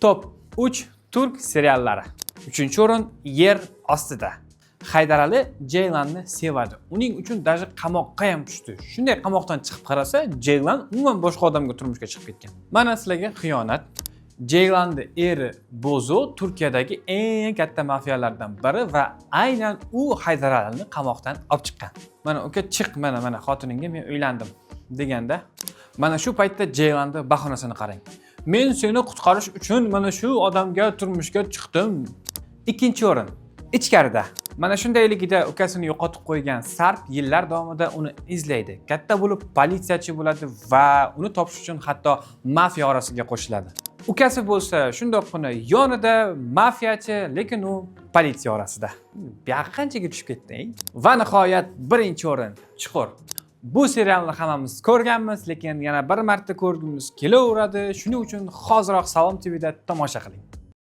Top 3 turk seriallari. 3-o'rin Yer ostida. Haydar Ali Ceylanni sevadi. Uning uchun даже qamoqqa ham tushdi. Shunday qamoqdan chiqib qarasa, Ceylan umuman boshqa odamga turmushga chiqib ketgan. Mana sizlarga xiyonat. Ceylanni eri Bozo Turkiyadagi eng katta mafiyalardan biri va aynan u Haydar Alini qamoqdan olib chiqqan. Mana uka chiq, mana xotiningga men uylandim deganda, mana shu paytda Ceylanni bahonasini qarang. Men seni qutqarish uchun mana shu odamga turmushga chiqdim. 2-o'rin ichkarida. Mana shundayligida ukasini yo'qotib qo'ygan Sarp yillar davomida uni izlaydi. Katta bo'lib politsiyachi bo'ladi va uni topish uchun hatto mafiya orasiga qo'shiladi. Ukasi bo'lsa shundoqqina yonida mafiyachi, lekin u politsiya orasida. Bu qanchaga tushib ketdi? Va nihoyat 1-o'rin Chuqur. Bu serialni hammamiz ko'rganmiz, lekin yana bir marta ko'rgimiz kelaveradi. Shuning uchun hoziroq Salom TVda tomosha qiling.